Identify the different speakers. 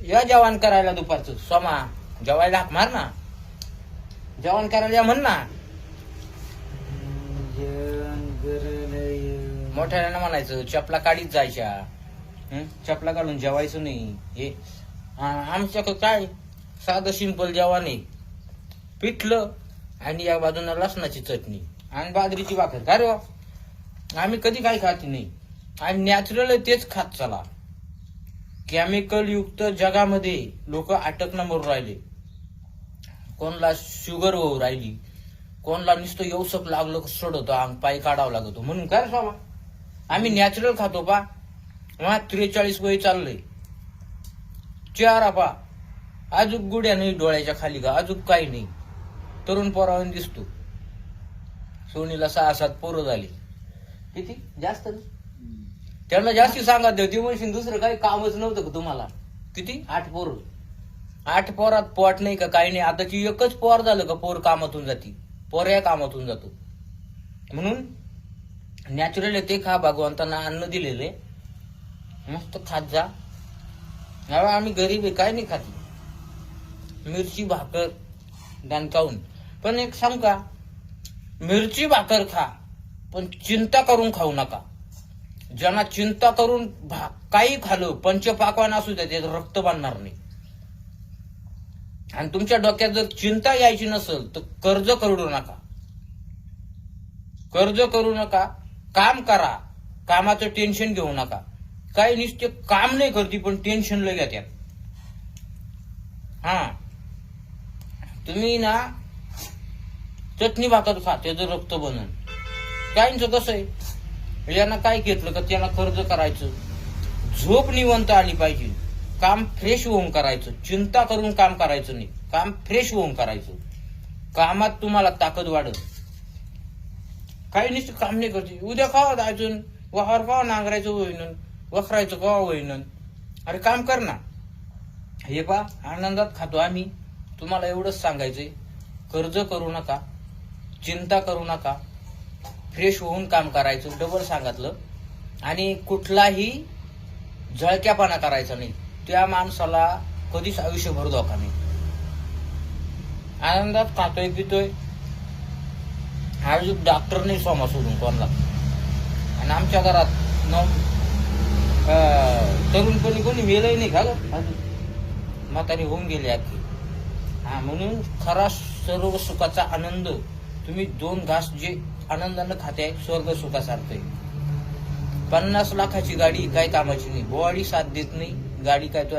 Speaker 1: या जेवण करायला दुपारचं सोमा जेवायला हाक मार ना, जेवण करायला या म्हण ना. मोठ्याने म्हणायचं चपला काढीत जायच्या, चपला काढून जेवायचं नाही. हे आमच्याकडं काय साधं सिंपल जेवण आहे, पिठलं आणि या बाजूला लसणाची चटणी आणि बाजरीची भाकर. का रे बा? आम्ही कधी काही खात नाही, आणि नॅचरल तेच खात चला. केमिकल युक्त जगामध्ये लोक अटकणं मरून राहिले. कोणला शुगर होऊ राहिली, कोणला नुसतं येऊसक लागलं सोडवतो, अंग पाय काढावं लागतो. म्हणून काय रे बाबा, आम्ही नॅचरल खातो पा. मला 43 वय चाललंय, चेहरा पा अजून गुड्या नाही डोळ्याच्या खाली का, अजून काही नाही. तरुण पोरावानी दिसतो. सोनीला 6-7 पोरं झाली. किती जास्त ना? त्यांना जास्ती सांगा ती म्हणशील दुसरं काही कामच नव्हतं का तुम्हाला. किती 8 पोरं. 8 पोरात पोट नाही का काही नाही. आताची एकच पोर झालं का पोर कामातून जाती, पोऱ्या कामातून जातो. म्हणून नॅचरल ते खा, भगवंतांना अन्न दिलेले मस्त खात जा. आम्ही गरीब आहे, काय नाही खाती. मिरची भाकर दणकावून. पण एक सांग का, मिरची भाकर खा पण चिंता करून खाऊ नका. ज्यांना चिंता करून काही खाल्लं, पंचपाकवान असू द्या, त्याचं रक्त बांधणार नाही. आणि तुमच्या डोक्यात जर चिंता यायची नसेल तर कर्ज करू नका. कर्ज करू नका, काम करा. कामाचं टेन्शन घेऊ नका. काही नुसते काम नाही करती पण टेन्शन लय घेत्यात. तुम्ही ना चटणी भाकर खा, त्याचं रक्त बनन. काहींचं कसं आहे, यांना काय घेतलं का त्यांना कर्ज करायचं. झोप निवंत आली पाहिजे, काम फ्रेश होऊन करायचं. चिंता करून काम करायचं नाही, काम फ्रेश होऊन करायचं. कामात तुम्हाला ताकद वाढत. काही नुसतं काम नाही करते. उद्या खावा जायचं, वावर खावा नांगरायचं होईन, वखरायचं कवा होईन. अरे काम कर ना. हे पा आनंदात खातो आम्ही. तुम्हाला एवढंच सांगायचंय, कर्ज करू नका, चिंता करू नका, फ्रेश होऊन काम करायचं. डबल सांगितलं. आणि कुठलाही जळक्यापणा करायचा नाही. त्या माणसाला कधीच आयुष्यभर धोका नाही. आनंदात खातोय पितोय. अजून डॉक्टर नाही सोमा सोडून कोणला. आणि आमच्या घरात तरुणपणी कोणी मेलही नाही का अजून, म्हातारी होऊन गेली आखी. म्हणून खरा सर्व सुखाचा आनंद तुम्ही 2 घास जे आनंदानं खाते, स्वर्ग सुखासारखं आहे. 50 लाखाची गाडी काय कामाची नाही. बॉडी साथ देत नाही, गाडी काय